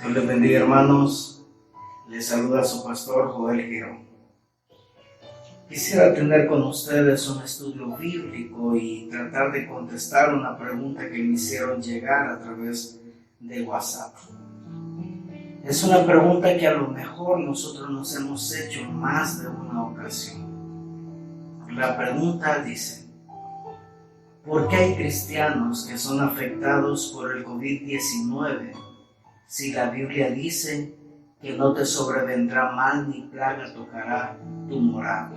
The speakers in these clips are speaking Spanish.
Dios les bendiga, hermanos. Les saluda su pastor Joel Girón. Quisiera tener con ustedes un estudio bíblico y tratar de contestar una pregunta que me hicieron llegar a través de WhatsApp. Es una pregunta que a lo mejor nosotros nos hemos hecho en más de una ocasión. La pregunta dice: ¿por qué hay cristianos que son afectados por el COVID-19 si la Biblia dice que no te sobrevendrá mal ni plaga tocará tu morada?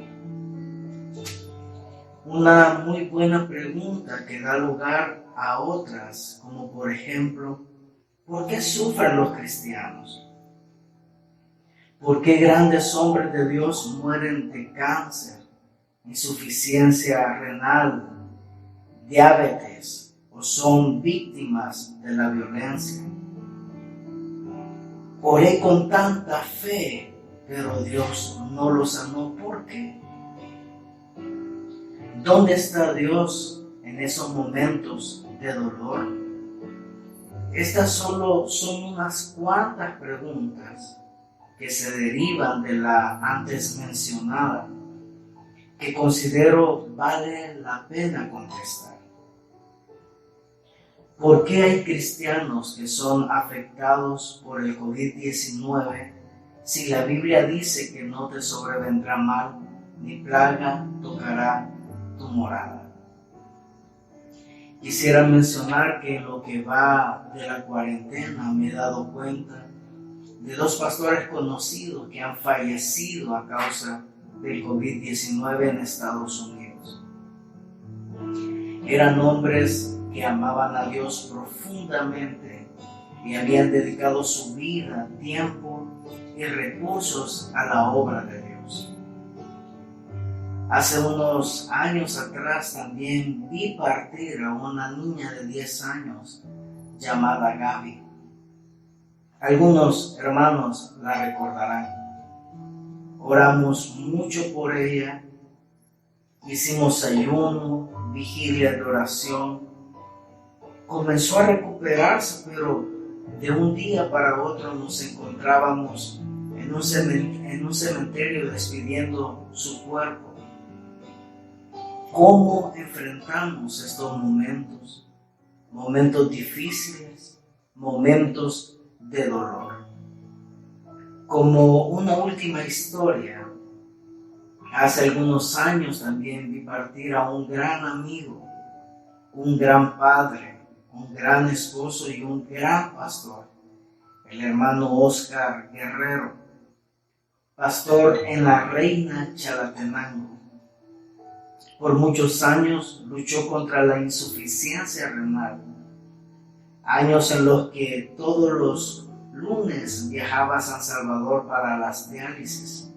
Una muy buena pregunta que da lugar a otras, como por ejemplo, ¿por qué sufren los cristianos? ¿Por qué grandes hombres de Dios mueren de cáncer, insuficiencia renal, diabetes o son víctimas de la violencia? Oré con tanta fe, pero Dios no lo sanó. ¿Por qué? ¿Dónde está Dios en esos momentos de dolor? Estas solo son unas cuantas preguntas que se derivan de la antes mencionada, que considero vale la pena contestar. ¿Por qué hay cristianos que son afectados por el COVID-19 si la Biblia dice que no te sobrevendrá mal ni plaga tocará tu morada? Quisiera mencionar que en lo que va de la cuarentena me he dado cuenta de dos pastores conocidos que han fallecido a causa del COVID-19 en Estados Unidos. Eran hombres que amaban a Dios profundamente y habían dedicado su vida, tiempo y recursos a la obra de Dios. Hace unos años atrás también vi partir a una niña de 10 años llamada Gaby. Algunos hermanos la recordarán. Oramos mucho por ella, hicimos ayuno, vigilia de oración. Comenzó a recuperarse, pero de un día para otro nos encontrábamos en un cementerio despidiendo su cuerpo. ¿Cómo enfrentamos estos momentos? Momentos difíciles, momentos de dolor. Como una última historia, hace algunos años también vi partir a un gran amigo, un gran padre, un gran esposo y un gran pastor, el hermano Oscar Guerrero, pastor en la Reina Chalatenango. Por muchos años luchó contra la insuficiencia renal, años en los que todos los lunes viajaba a San Salvador para las diálisis.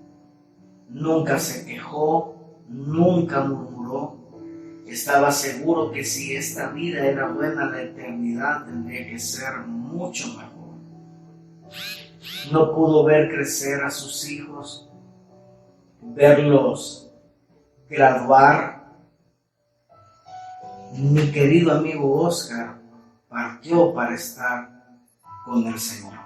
Nunca se quejó, nunca murmuró. Estaba seguro que si esta vida era buena, la eternidad tendría que ser mucho mejor. No pudo ver crecer a sus hijos, verlos graduar. Mi querido amigo Oscar partió para estar con el Señor.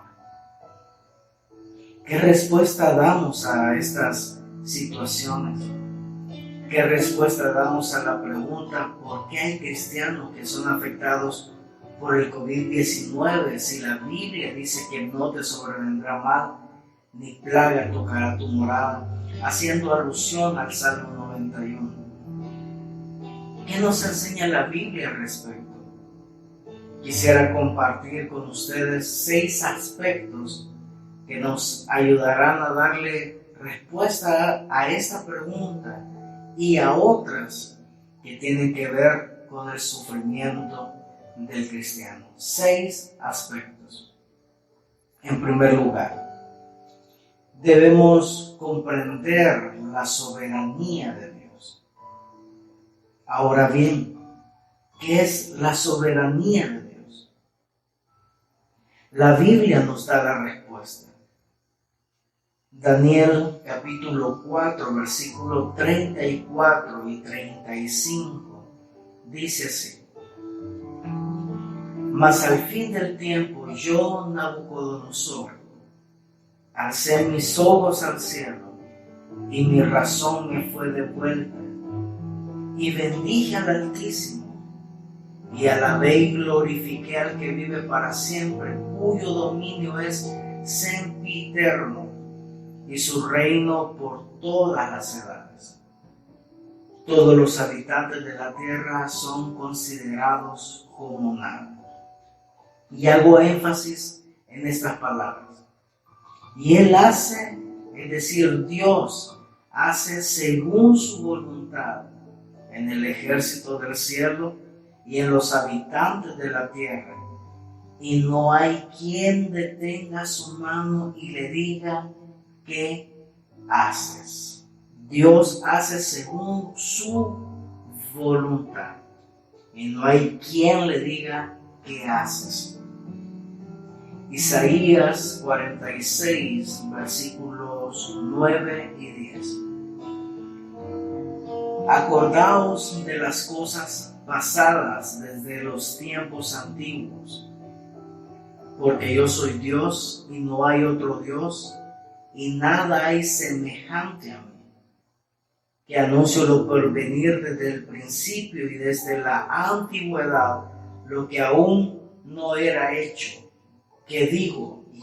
¿Qué respuesta damos a estas situaciones? ¿Qué respuesta damos a la pregunta ¿por qué hay cristianos que son afectados por el COVID-19 si la Biblia dice que no te sobrevendrá mal ni plaga tocará tu morada? Haciendo alusión al Salmo 91. ¿Qué nos enseña la Biblia al respecto? Quisiera compartir con ustedes 6 aspectos que nos ayudarán a darle respuesta a esta pregunta y a otras que tienen que ver con el sufrimiento del cristiano. 6 aspectos. En primer lugar, debemos comprender la soberanía de Dios. Ahora bien, ¿qué es la soberanía de Dios? La Biblia nos da la respuesta. Daniel capítulo 4, versículos 34 y 35 dice así: Mas al fin del tiempo, yo, Nabucodonosor, alcé mis ojos al cielo, y mi razón me fue devuelta, y bendije al Altísimo, y alabé y glorifiqué al que vive para siempre, cuyo dominio es sempiterno, y su reino por todas las edades. Todos los habitantes de la tierra son considerados como nada. Y hago énfasis en estas palabras. Y Él hace, es decir, Dios hace según su voluntad en el ejército del cielo y en los habitantes de la tierra. Y no hay quien detenga su mano y le diga: ¿qué haces? Dios hace según su voluntad. Y no hay quien le diga: ¿qué haces? Isaías 46, versículos 9 y 10. Acordaos de las cosas pasadas desde los tiempos antiguos, porque yo soy Dios y no hay otro Dios, y nada hay semejante a mí, que anuncio lo por venir desde el principio y desde la antigüedad, lo que aún no era hecho, que digo, y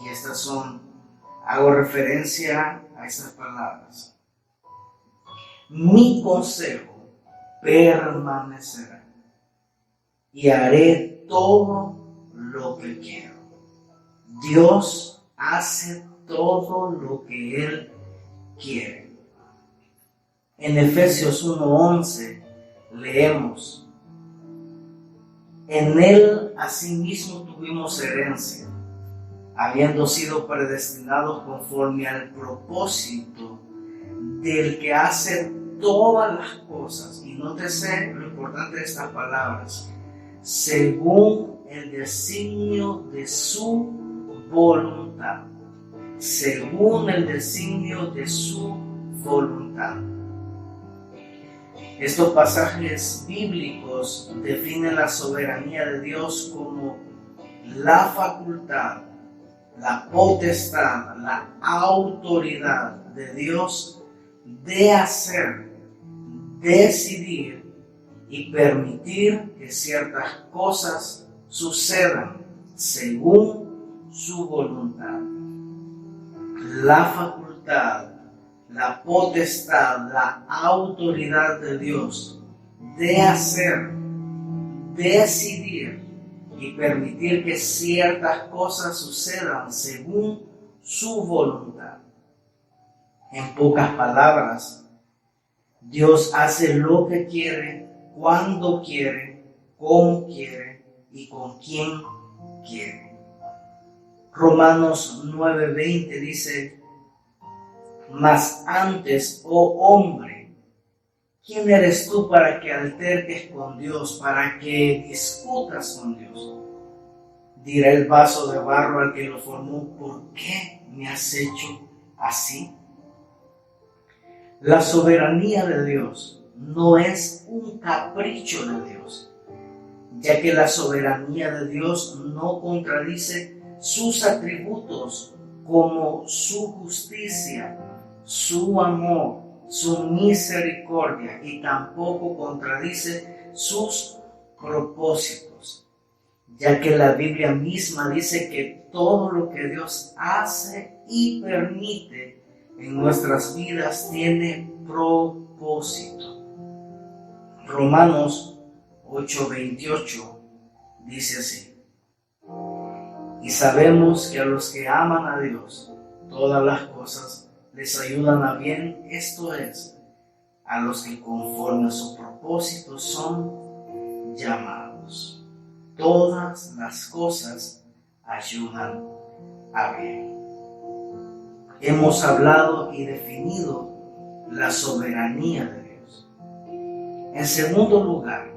hago referencia a estas palabras: mi consejo permanecerá, y haré todo lo que quiero. Dios hace todo lo que Él quiere. En Efesios 1:11 leemos: en Él asimismo tuvimos herencia, habiendo sido predestinados conforme al propósito del que hace todas las cosas. Y nótese lo importante de estas palabras: según el designio de su voluntad. Según el designio de su voluntad. Estos pasajes bíblicos definen la soberanía de Dios como la facultad, la potestad, la autoridad de Dios de hacer, decidir y permitir que ciertas cosas sucedan según su voluntad. La facultad, la potestad, la autoridad de Dios de hacer, decidir y permitir que ciertas cosas sucedan según su voluntad. En pocas palabras, Dios hace lo que quiere, cuando quiere, cómo quiere y con quién quiere. Romanos 9:20 dice: mas antes, oh hombre, ¿quién eres tú para que alterques con Dios, para que discutas con Dios? Dirá el vaso de barro al que lo formó: ¿por qué me has hecho así? La soberanía de Dios no es un capricho de Dios, ya que la soberanía de Dios no contradice sus atributos como su justicia, su amor, su misericordia, y tampoco contradice sus propósitos, ya que la Biblia misma dice que todo lo que Dios hace y permite en nuestras vidas tiene propósito. Romanos 8:28 dice así: y sabemos que a los que aman a Dios, todas las cosas les ayudan a bien, esto es, a los que conforme a su propósito son llamados. Todas las cosas ayudan a bien. Hemos hablado y definido la soberanía de Dios. En segundo lugar,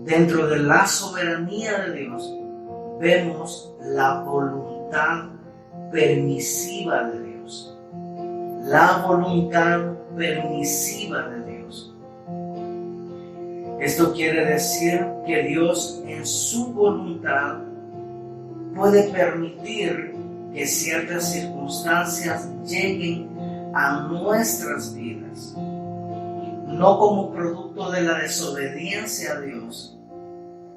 dentro de la soberanía de Dios, vemos la voluntad permisiva de Dios. La voluntad permisiva de Dios. Esto quiere decir que Dios en su voluntad puede permitir que ciertas circunstancias lleguen a nuestras vidas, no como producto de la desobediencia a Dios,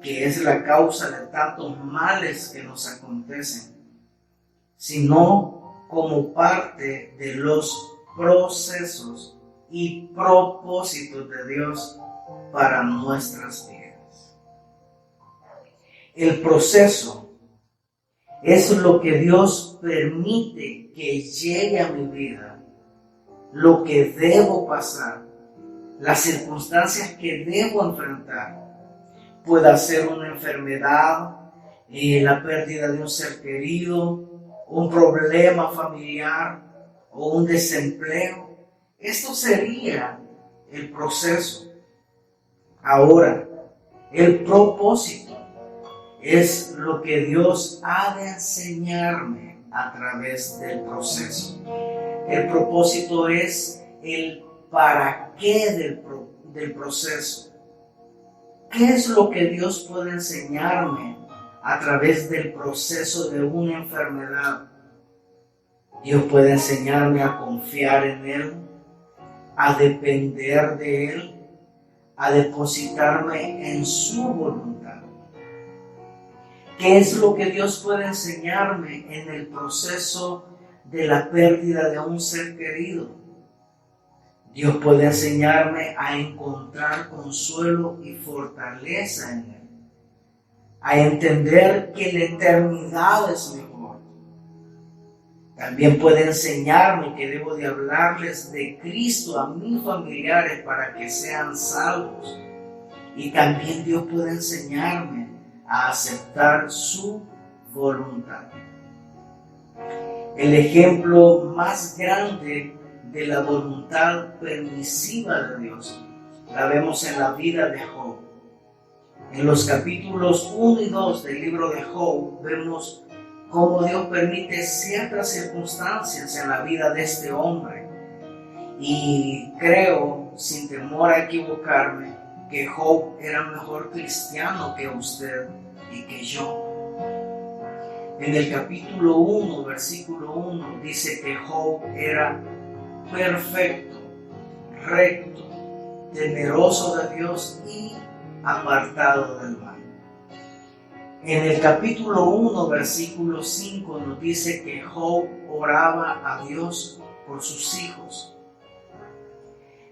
que es la causa de tantos males que nos acontecen, sino como parte de los procesos y propósitos de Dios para nuestras vidas. El proceso es lo que Dios permite que llegue a mi vida, lo que debo pasar, las circunstancias que debo enfrentar. Puede ser una enfermedad, la pérdida de un ser querido, un problema familiar o un desempleo. Esto sería el proceso. Ahora, el propósito es lo que Dios ha de enseñarme a través del proceso. El propósito es el para qué del proceso. ¿Qué es lo que Dios puede enseñarme a través del proceso de una enfermedad? Dios puede enseñarme a confiar en Él, a depender de Él, a depositarme en su voluntad. ¿Qué es lo que Dios puede enseñarme en el proceso de la pérdida de un ser querido? Dios puede enseñarme a encontrar consuelo y fortaleza en Él, a entender que la eternidad es mejor. También puede enseñarme que debo de hablarles de Cristo a mis familiares para que sean salvos. Y también Dios puede enseñarme a aceptar su voluntad. El ejemplo más grande de la voluntad permisiva de Dios la vemos en la vida de Job. En los capítulos 1 y 2 del libro de Job vemos cómo Dios permite ciertas circunstancias en la vida de este hombre. Y creo, sin temor a equivocarme, que Job era mejor cristiano que usted y que yo. En el capítulo 1, versículo 1, dice que Job era perfecto, recto, temeroso de Dios y apartado del mal. En el capítulo 1, versículo 5 nos dice que Job oraba a Dios por sus hijos.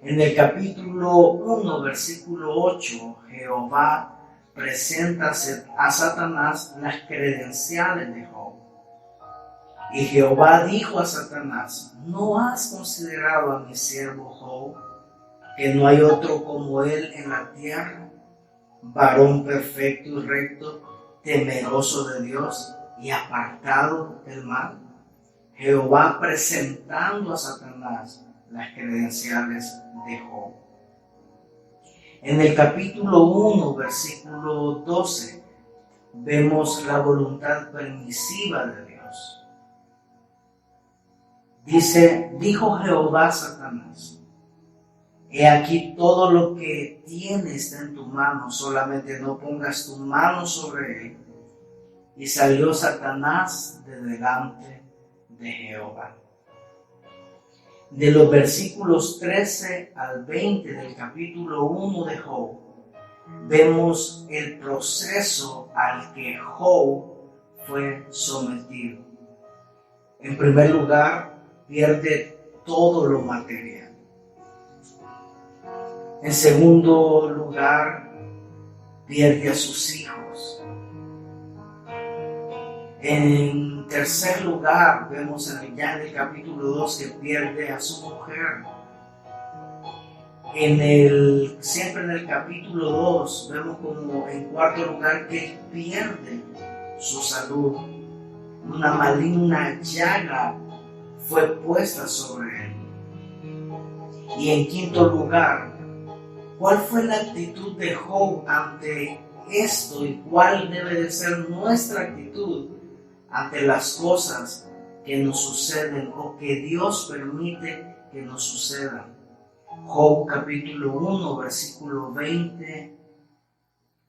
En el capítulo 1, versículo 8, Jehová presenta a Satanás las credenciales de Job. Y Jehová dijo a Satanás: ¿no has considerado a mi siervo Job, que no hay otro como él en la tierra, varón perfecto y recto, temeroso de Dios y apartado del mal? Jehová presentando a Satanás las credenciales de Job. En el capítulo 1, versículo 12, vemos la voluntad permisiva de Dios. Dice: dijo Jehová a Satanás: he aquí todo lo que tienes está en tu mano, solamente no pongas tu mano sobre él. Y salió Satanás de delante de Jehová. De los versículos 13 al 20 del capítulo 1 de Job, vemos el proceso al que Job fue sometido. En primer lugar, pierde todo lo material. En segundo lugar, pierde a sus hijos. En tercer lugar, vemos ya en el capítulo 2 que pierde a su mujer. Siempre en el capítulo 2 vemos como en cuarto lugar que pierde su salud. Una maligna llaga fue puesta sobre él. Y en quinto lugar, ¿cuál fue la actitud de Job ante esto y cuál debe de ser nuestra actitud ante las cosas que nos suceden o que Dios permite que nos sucedan? Job capítulo 1, versículo 20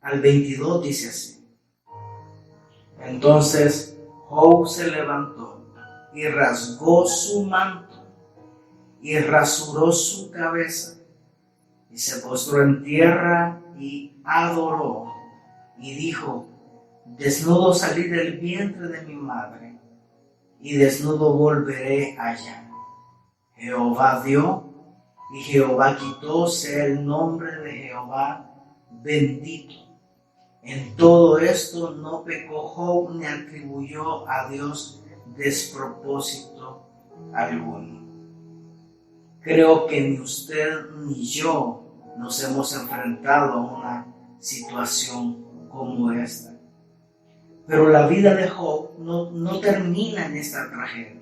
al 22 dice así: entonces Job se levantó y rasgó su manto y rasuró su cabeza y se postró en tierra y adoró y dijo: desnudo salí del vientre de mi madre y desnudo volveré allá. Jehová dio y Jehová quitó, sea el nombre de Jehová bendito. En todo esto no pecó Job ni atribuyó a Dios despropósito alguno. Creo que ni usted ni yo nos hemos enfrentado a una situación como esta. Pero la vida de Job no termina en esta tragedia.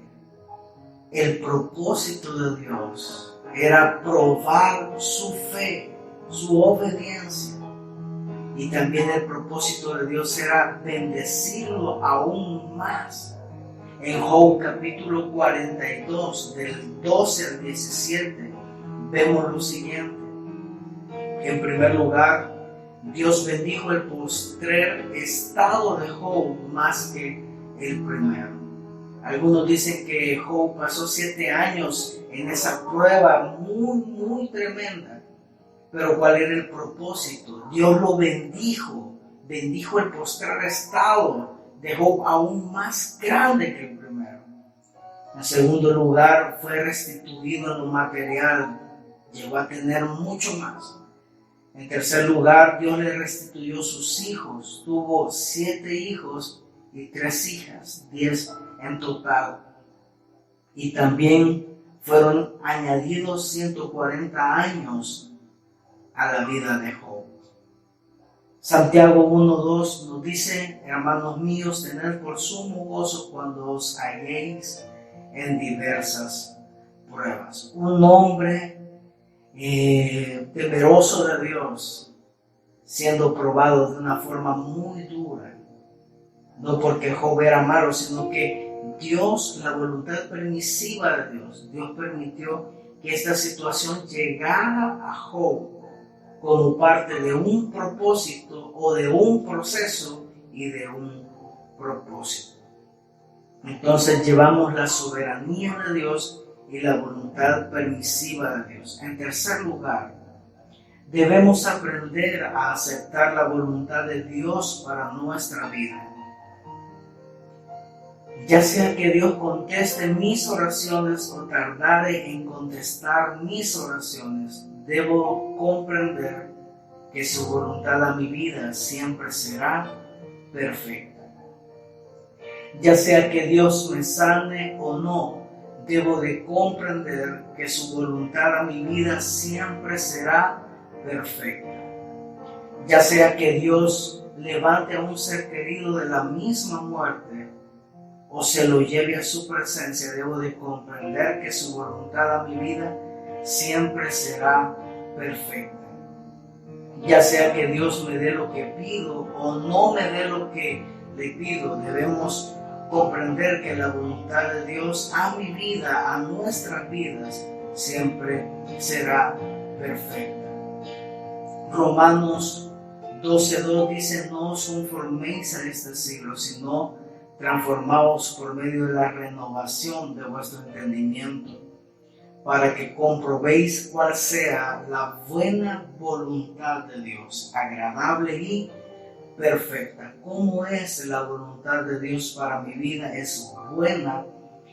El propósito de Dios era probar su fe, su obediencia. Y también el propósito de Dios era bendecirlo aún más. En Job capítulo 42, del 12 al 17, vemos lo siguiente. En primer lugar, Dios bendijo el postrer estado de Job más que el primero. Algunos dicen que Job pasó 7 años en esa prueba muy tremenda. Pero ¿cuál era el propósito? Dios lo bendijo el postrer estado de Job aún más grande que el primero. En segundo lugar, fue restituido en lo material, llegó a tener mucho más. En tercer lugar, Dios le restituyó sus hijos, tuvo 7 hijos y 3 hijas, 10 en total. Y también fueron añadidos 140 años a la vida de Job. Santiago 1:2 nos dice: hermanos míos, tened por sumo gozo cuando os halléis en diversas pruebas. Un hombre temeroso de Dios, siendo probado de una forma muy dura, no porque Job era malo, sino que Dios, la voluntad permisiva de Dios permitió que esta situación llegara a Job como parte de un propósito o de un proceso y de un propósito. Entonces llevamos la soberanía de Dios y la voluntad permisiva de Dios. En tercer lugar, debemos aprender a aceptar la voluntad de Dios para nuestra vida. Ya sea que Dios conteste mis oraciones o tardare en contestar mis oraciones, debo comprender que su voluntad a mi vida siempre será perfecta. Ya sea que Dios me sane o no, debo de comprender que su voluntad a mi vida siempre será perfecta. Ya sea que Dios levante a un ser querido de la misma muerte o se lo lleve a su presencia, debo de comprender que su voluntad a mi vida siempre será perfecta. Ya sea que Dios me dé lo que pido o no me dé lo que le pido, debemos comprender que la voluntad de Dios a mi vida, a nuestras vidas, siempre será perfecta. Romanos 12:2 dice: no os conforméis a este siglo, sino transformaos por medio de la renovación de vuestro entendimiento, para que comprobéis cuál sea la buena voluntad de Dios, agradable y perfecta. ¿Cómo es la voluntad de Dios para mi vida? Es buena,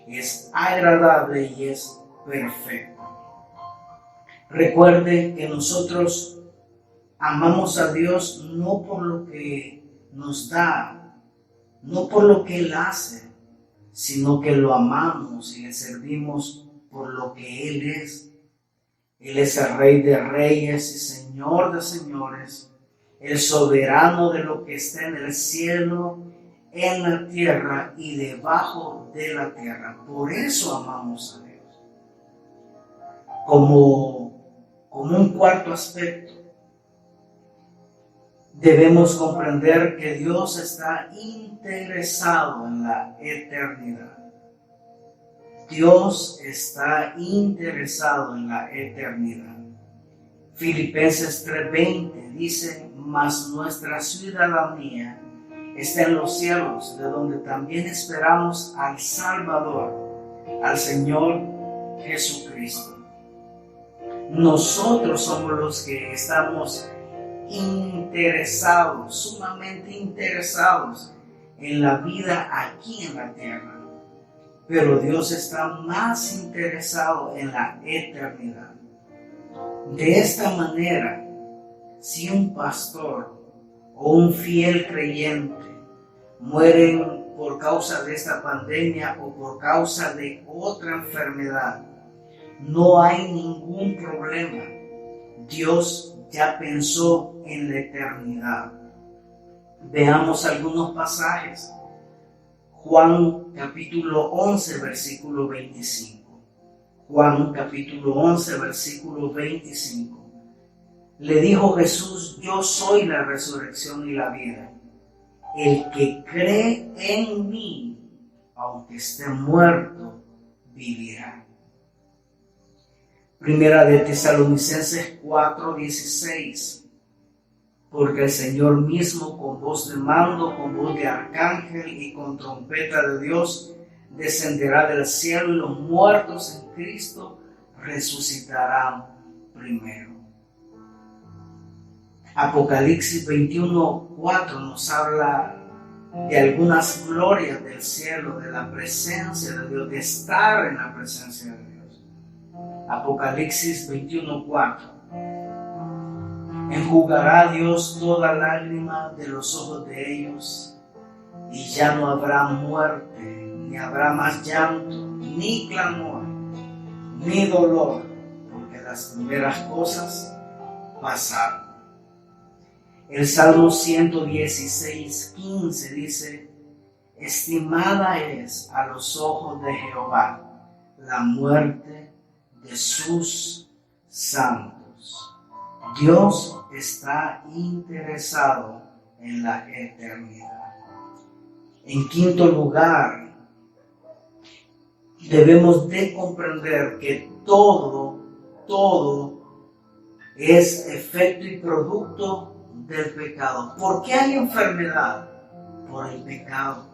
es agradable y es perfecta. Recuerde que nosotros amamos a Dios no por lo que nos da, no por lo que Él hace, sino que lo amamos y le servimos por lo que Él es. Él es el Rey de Reyes y Señor de Señores, el soberano de lo que está en el cielo, en la tierra y debajo de la tierra. Por eso amamos a Dios. Como un cuarto aspecto, debemos comprender que Dios está interesado en la eternidad. Dios está interesado en la eternidad. Filipenses 3:20 dice: mas nuestra ciudadanía está en los cielos, de donde también esperamos al Salvador, al Señor Jesucristo. Nosotros somos los que estamos interesados, sumamente interesados en la vida aquí en la tierra, pero Dios está más interesado en la eternidad. De esta manera, si un pastor o un fiel creyente mueren por causa de esta pandemia o por causa de otra enfermedad, no hay ningún problema. Dios ya pensó en la eternidad. Veamos algunos pasajes. Juan capítulo 11, versículo 25. Juan capítulo 11, versículo 25. Le dijo Jesús: yo soy la resurrección y la vida. El que cree en mí, aunque esté muerto, vivirá. Primera de Tesalonicenses 4:16. Porque el Señor mismo, con voz de mando, con voz de arcángel y con trompeta de Dios, descenderá del cielo, y los muertos en Cristo resucitarán primero. Apocalipsis 21:4 nos habla de algunas glorias del cielo, de la presencia de Dios, de estar en la presencia de Dios. Apocalipsis 21:4. Enjugará Dios toda lágrima de los ojos de ellos, y ya no habrá muerte, ni habrá más llanto, ni clamor, ni dolor, porque las primeras cosas pasaron. El Salmo 116:15 dice: estimada es a los ojos de Jehová la muerte de sus santos. Dios está interesado en la eternidad. En quinto lugar, debemos de comprender que todo es efecto y producto del pecado. ¿Por qué hay enfermedad? Por el pecado.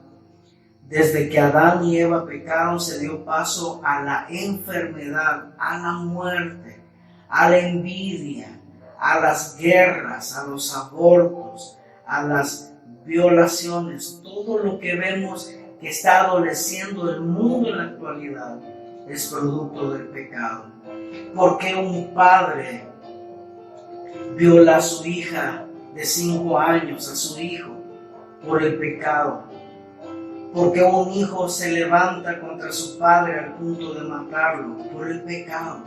Desde que Adán y Eva pecaron, se dio paso a la enfermedad, a la muerte, a la envidia, a las guerras, a los abortos, a las violaciones. Todo lo que vemos que está adoleciendo el mundo en la actualidad es producto del pecado. ¿Por qué un padre viola a su hija de 5 años, a su hijo? Por el pecado. ¿Por qué un hijo se levanta contra su padre al punto de matarlo? Por el pecado.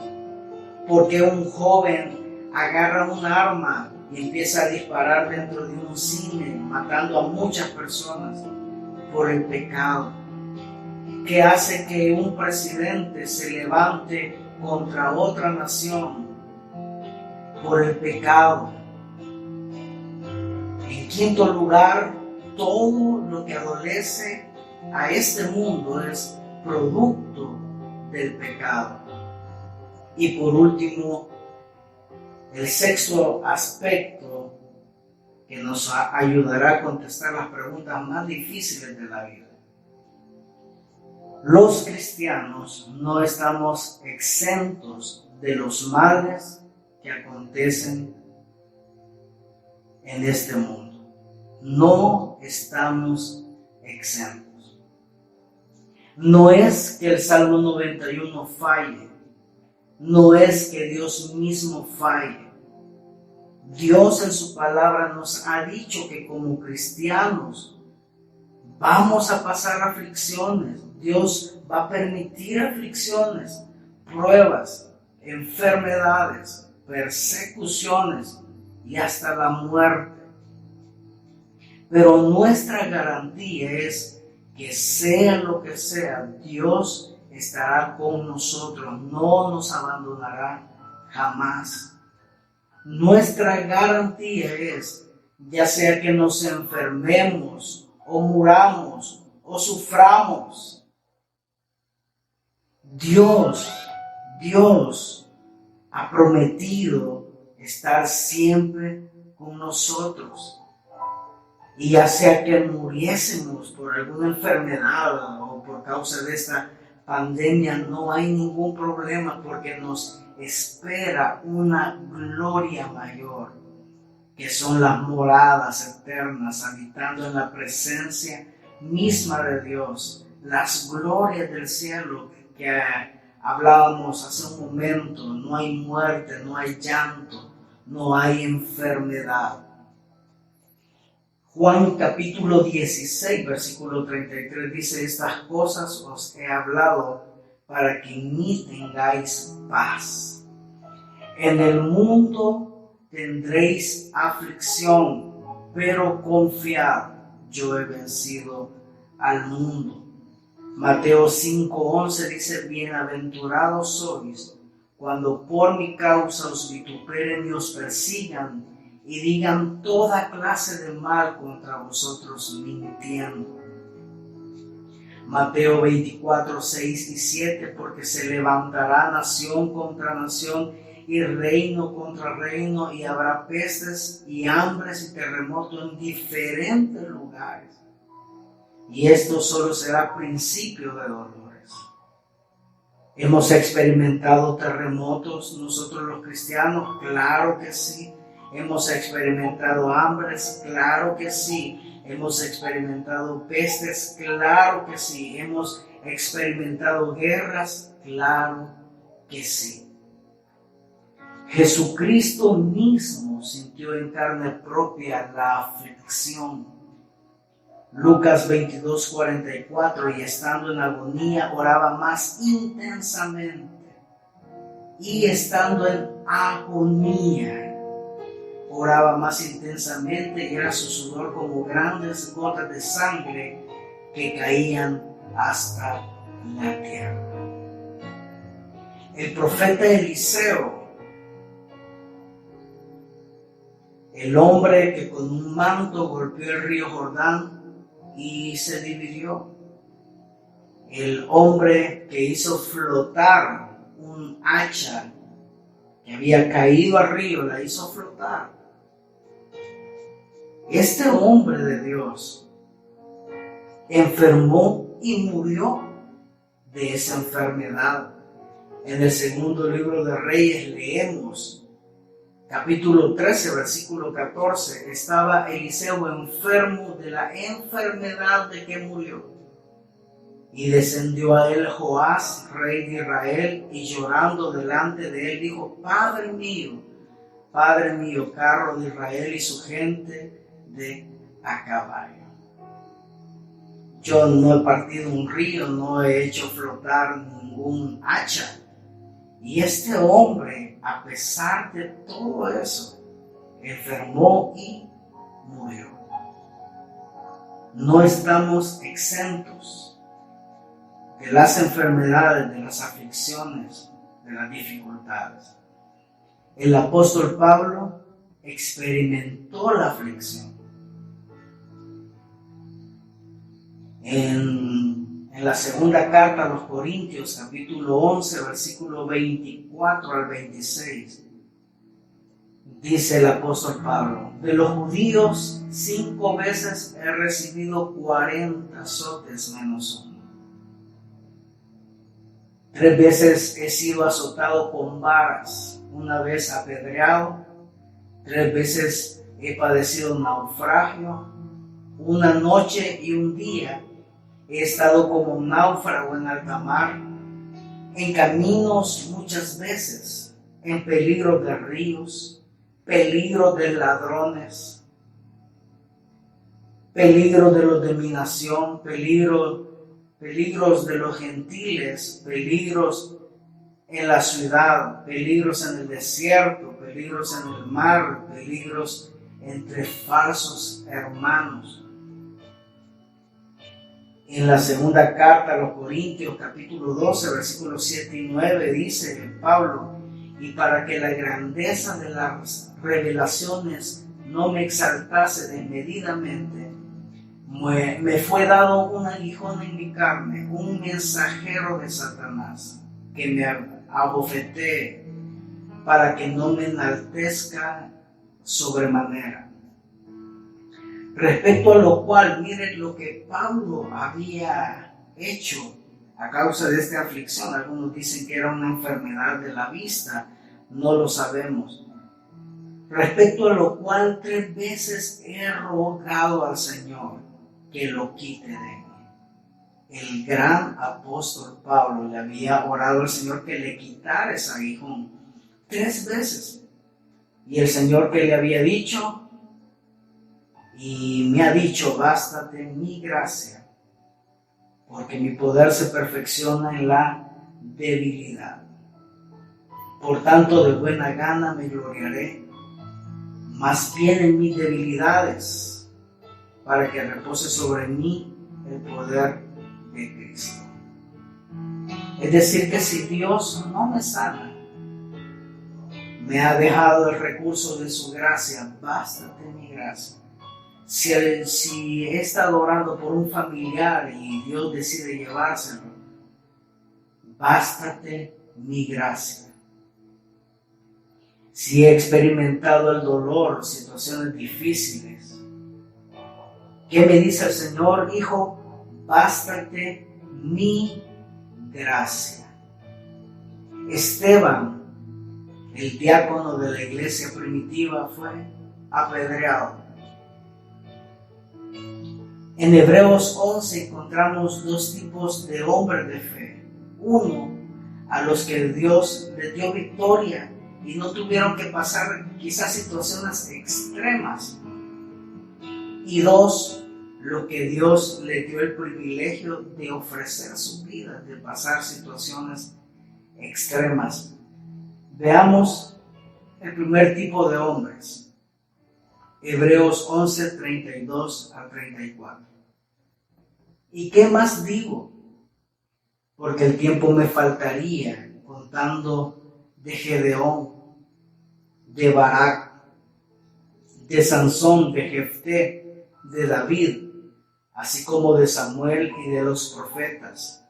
¿Por qué un joven agarra un arma y empieza a disparar dentro de un cine, matando a muchas personas? Por el pecado. ¿Qué hace que un presidente se levante contra otra nación? Por el pecado. En quinto lugar, todo lo que adolece a este mundo es producto del pecado. Y por último, el sexto aspecto que nos ayudará a contestar las preguntas más difíciles de la vida. Los cristianos no estamos exentos de los males que acontecen en este mundo. No estamos exentos. No es que el Salmo 91 falle. No es que Dios mismo falle. Dios en su palabra nos ha dicho que como cristianos vamos a pasar aflicciones. Dios va a permitir aflicciones, pruebas, enfermedades, persecuciones y hasta la muerte. Pero nuestra garantía es que sea lo que sea, Dios estará con nosotros, no nos abandonará jamás. Nuestra garantía es, ya sea que nos enfermemos o muramos o suframos, Dios ha prometido estar siempre con con nosotros. Y ya sea que muriésemos por alguna enfermedad o por causa de esta pandemia, no hay ningún problema porque nos espera una gloria mayor, que son las moradas eternas, habitando en la presencia misma de Dios, las glorias del cielo que hablábamos hace un momento. No hay muerte, no hay llanto, no hay enfermedad. Juan capítulo 16, versículo 33 dice: estas cosas os he hablado para que en mí tengáis paz. En el mundo tendréis aflicción, pero confiad, yo he vencido al mundo. Mateo 5:11 dice: bienaventurados sois cuando por mi causa os vituperen y os persigan y digan toda clase de mal contra vosotros mintiendo. Mateo 24:6 y 7: porque se levantará nación contra nación y reino contra reino, y habrá pestes y hambres y terremotos en diferentes lugares. Y esto solo será principio de dolores. ¿Hemos experimentado terremotos nosotros los cristianos? Claro que sí. ¿Hemos experimentado hambres? Claro que sí. ¿Hemos experimentado pestes? Claro que sí. ¿Hemos experimentado guerras? Claro que sí. Jesucristo mismo sintió en carne propia la aflicción. Lucas 22:44: y estando en agonía oraba más intensamente. Y estando en agonía oraba más intensamente, y era su sudor como grandes gotas de sangre que caían hasta la tierra. El profeta Eliseo, el hombre que con un manto golpeó el río Jordán y se dividió, el hombre que hizo flotar un hacha que había caído al río, la hizo flotar. Este hombre de Dios enfermó y murió de esa enfermedad. En el segundo libro de Reyes leemos, capítulo 13, versículo 14: estaba Eliseo enfermo de la enfermedad de que murió. Y descendió a él Joás, rey de Israel, y llorando delante de él dijo: Padre mío, carro de Israel y su gente de a caballo. Yo no he partido un río, no he hecho flotar ningún hacha. Y este hombre, a pesar de todo eso, enfermó y murió. No estamos exentos de las enfermedades, de las aflicciones, de las dificultades. El apóstol Pablo experimentó la aflicción. En la segunda carta a los Corintios, capítulo 11, versículo 24 al 26, dice el apóstol Pablo: de los judíos 5 veces he recibido 40 azotes menos uno. 3 veces he sido azotado con varas, 1 vez apedreado, 3 veces he padecido naufragio, 1 noche y 1 día he estado como náufrago en alta mar, en caminos muchas veces, en peligro de ríos, peligro de ladrones, peligro de los de mi nación, peligros de los gentiles, peligros en la ciudad, peligros en el desierto, peligros en el mar, peligros entre falsos hermanos. En la segunda carta a los Corintios, capítulo 12, versículos 7 y 9, dice Pablo: y para que la grandeza de las revelaciones no me exaltase desmedidamente, me fue dado un aguijón en mi carne, un mensajero de Satanás, que me abofetee, para que no me enaltezca sobremanera. Respecto a lo cual, miren lo que Pablo había hecho a causa de esta aflicción. Algunos dicen que era una enfermedad de la vista, no lo sabemos. Respecto a lo cual 3 veces he rogado al Señor que lo quite de mí. El gran apóstol Pablo le había orado al Señor que le quitara ese aguijón 3 veces. Y el Señor que le había dicho, y me ha dicho, bástate mi gracia, porque mi poder se perfecciona en la debilidad. Por tanto, de buena gana me gloriaré, más bien en mis debilidades, para que repose sobre mí el poder de Cristo. Es decir, que si Dios no me sana, me ha dejado el recurso de su gracia, bástate mi gracia. Si he estado orando por un familiar y Dios decide llevárselo, bástate mi gracia. Si he experimentado el dolor, situaciones difíciles, ¿qué me dice el Señor? Hijo, bástate mi gracia. Esteban, el diácono de la iglesia primitiva, fue apedreado. En Hebreos 11 encontramos 2 tipos de hombres de fe. Uno, a los que Dios les dio victoria y no tuvieron que pasar quizás situaciones extremas. Y 2, los que Dios les dio el privilegio de ofrecer su vida, de pasar situaciones extremas. Veamos el primer tipo de hombres. Hebreos 11, 32 al 34. ¿Y qué más digo? Porque el tiempo me faltaría contando de Gedeón, de Barak, de Sansón, de Jefté, de David, así como de Samuel y de los profetas,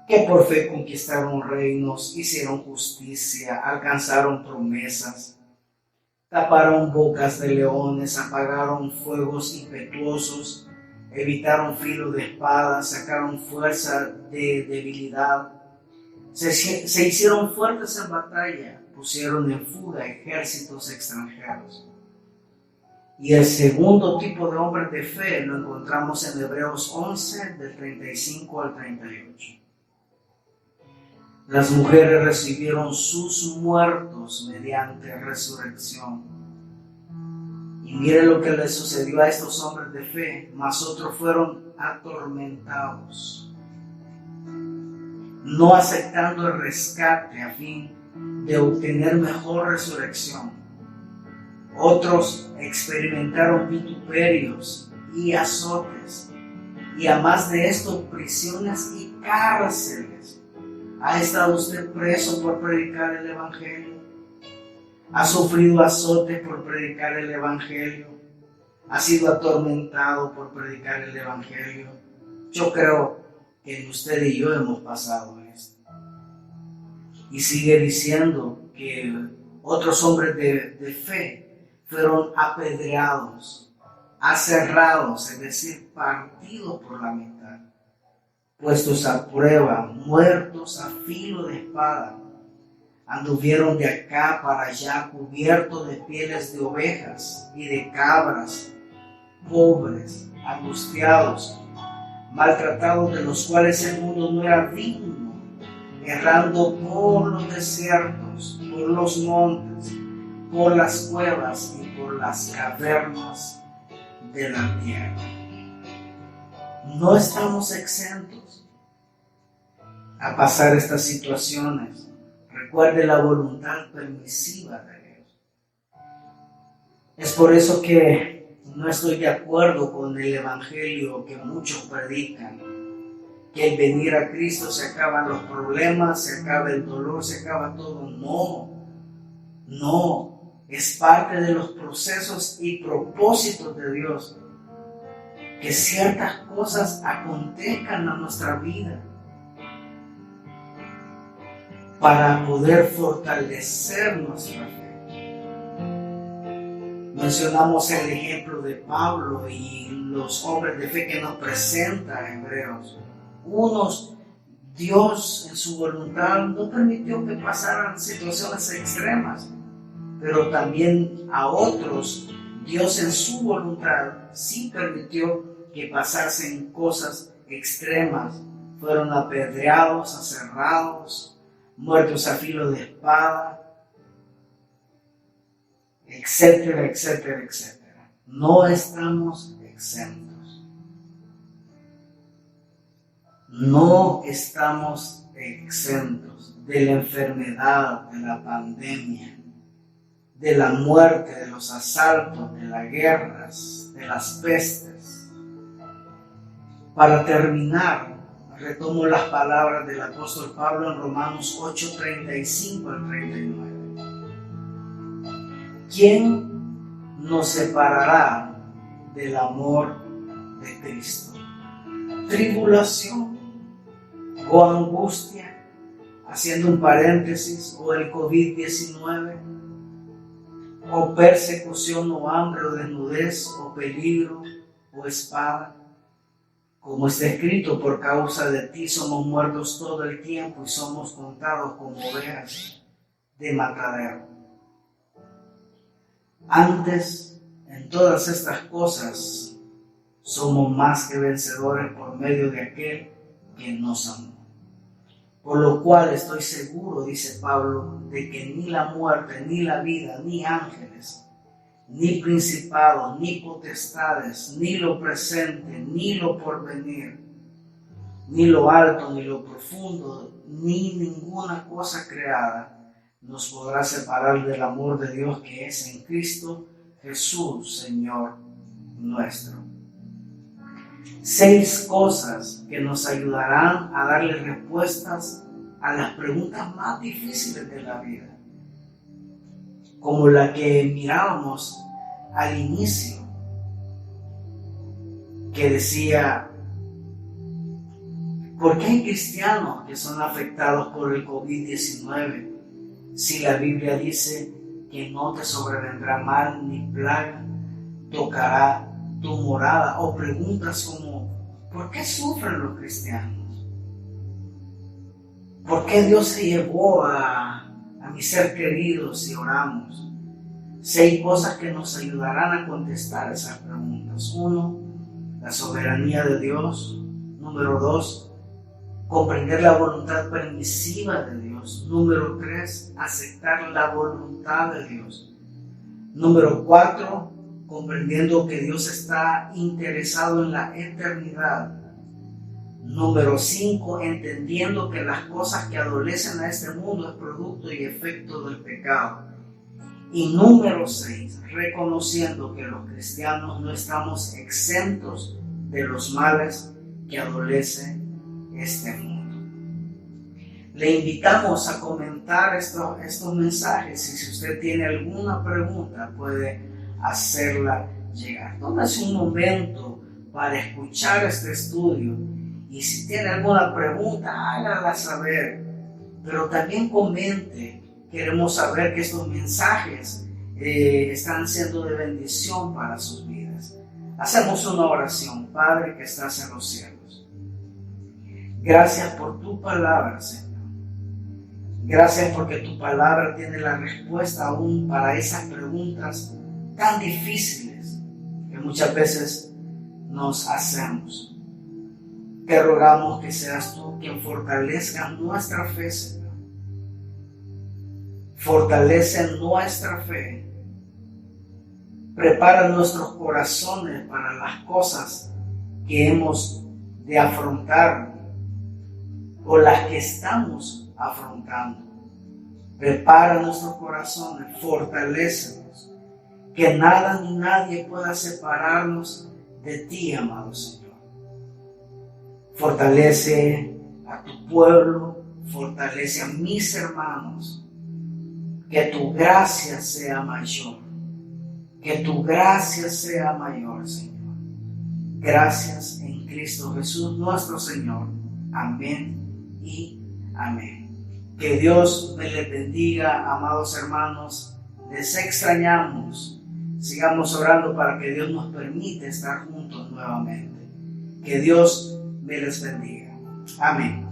que por fe conquistaron reinos, hicieron justicia, alcanzaron promesas, taparon bocas de leones, apagaron fuegos impetuosos, evitaron filo de espada, sacaron fuerza de debilidad, se hicieron fuertes en batalla, pusieron en fuga ejércitos extranjeros. Y el segundo tipo de hombres de fe lo encontramos en Hebreos 11, del 35 al 38. Las mujeres recibieron sus muertos mediante resurrección. Y mire lo que le sucedió a estos hombres de fe, mas otros fueron atormentados, no aceptando el rescate a fin de obtener mejor resurrección. Otros experimentaron vituperios y azotes, y además de esto, prisiones y cárceles. ¿Ha estado usted preso por predicar el Evangelio? ¿Ha sufrido azotes por predicar el Evangelio? ¿Ha sido atormentado por predicar el Evangelio? Yo creo que usted y yo hemos pasado esto. Y sigue diciendo que otros hombres de fe fueron apedreados, aserrados, es decir, partidos por la mitad, puestos a prueba, muertos a filo de espada. Anduvieron de acá para allá cubiertos de pieles de ovejas y de cabras, pobres, angustiados, maltratados, de los cuales el mundo no era digno, errando por los desiertos, por los montes, por las cuevas y por las cavernas de la tierra. No estamos exentos a pasar estas situaciones. Recuerde la voluntad permisiva de Dios. Es por eso que no estoy de acuerdo con el evangelio que muchos predican, que al venir a Cristo se acaban los problemas, se acaba el dolor, se acaba todo. No, es parte de los procesos y propósitos de Dios que ciertas cosas acontezcan a nuestra vida para poder fortalecer nuestra fe. Mencionamos el ejemplo de Pablo y los hombres de fe que nos presenta Hebreos. Unos, Dios en su voluntad no permitió que pasaran situaciones extremas, pero también a otros, Dios en su voluntad sí permitió que pasasen cosas extremas. Fueron apedreados, aserrados, muertos a filo de espada, etcétera, etcétera, etcétera. No estamos exentos. No estamos exentos de la enfermedad, de la pandemia, de la muerte, de los asaltos, de las guerras, de las pestes. Para terminar, retomo las palabras del apóstol Pablo en Romanos 8:35 al 39. ¿Quién nos separará del amor de Cristo? ¿Tribulación o angustia? Haciendo un paréntesis, o el COVID-19, o persecución, o hambre, o desnudez, o peligro, o espada. Como está escrito, por causa de ti somos muertos todo el tiempo y somos contados como ovejas de matadero. Antes, en todas estas cosas, somos más que vencedores por medio de aquel que nos amó. Por lo cual estoy seguro, dice Pablo, de que ni la muerte, ni la vida, ni ángeles, ni principados, ni potestades, ni lo presente, ni lo porvenir, ni lo alto, ni lo profundo, ni ninguna cosa creada nos podrá separar del amor de Dios que es en Cristo Jesús, Señor nuestro. 6 cosas que nos ayudarán a darle respuestas a las preguntas más difíciles de la vida, como la que mirábamos al inicio, que decía: ¿por qué hay cristianos que son afectados por el COVID-19 si la Biblia dice que no te sobrevendrá mal ni plaga tocará tu morada? O preguntas como: ¿por qué sufren los cristianos? ¿Por qué Dios se llevó a mis seres queridos si oramos? 6 cosas que nos ayudarán a contestar esas preguntas. 1, la soberanía de Dios. Número 2, comprender la voluntad permisiva de Dios. Número 3, aceptar la voluntad de Dios. Número 4, comprendiendo que Dios está interesado en la eternidad. Número 5, entendiendo que las cosas que adolecen a este mundo es producto y efecto del pecado. Y número 6, reconociendo que los cristianos no estamos exentos de los males que adolece este mundo. Le invitamos a comentar estos mensajes, y si usted tiene alguna pregunta puede hacerla llegar. Tómese un momento para escuchar este estudio, y si tiene alguna pregunta hágala saber, pero también comente. Queremos saber que estos mensajes están siendo de bendición para sus vidas. Hacemos una oración. Padre que estás en los cielos, gracias por tu palabra, Señor. Gracias porque tu palabra tiene la respuesta aún para esas preguntas tan difíciles que muchas veces nos hacemos. Te rogamos que seas tú quien fortalezca nuestra fe, Señor. Fortalece nuestra fe. Prepara nuestros corazones para las cosas que hemos de afrontar o las que estamos afrontando. Prepara nuestros corazones, fortalécenos, que nada ni nadie pueda separarnos de ti, amado Señor. Fortalece a tu pueblo, fortalece a mis hermanos, que tu gracia sea mayor, que tu gracia sea mayor, Señor. Gracias en Cristo Jesús nuestro Señor. Amén y amén. Que Dios me les bendiga, amados hermanos. Les extrañamos. sigamos orando para que Dios nos permita estar juntos nuevamente. Que Dios me les bendiga. Amén.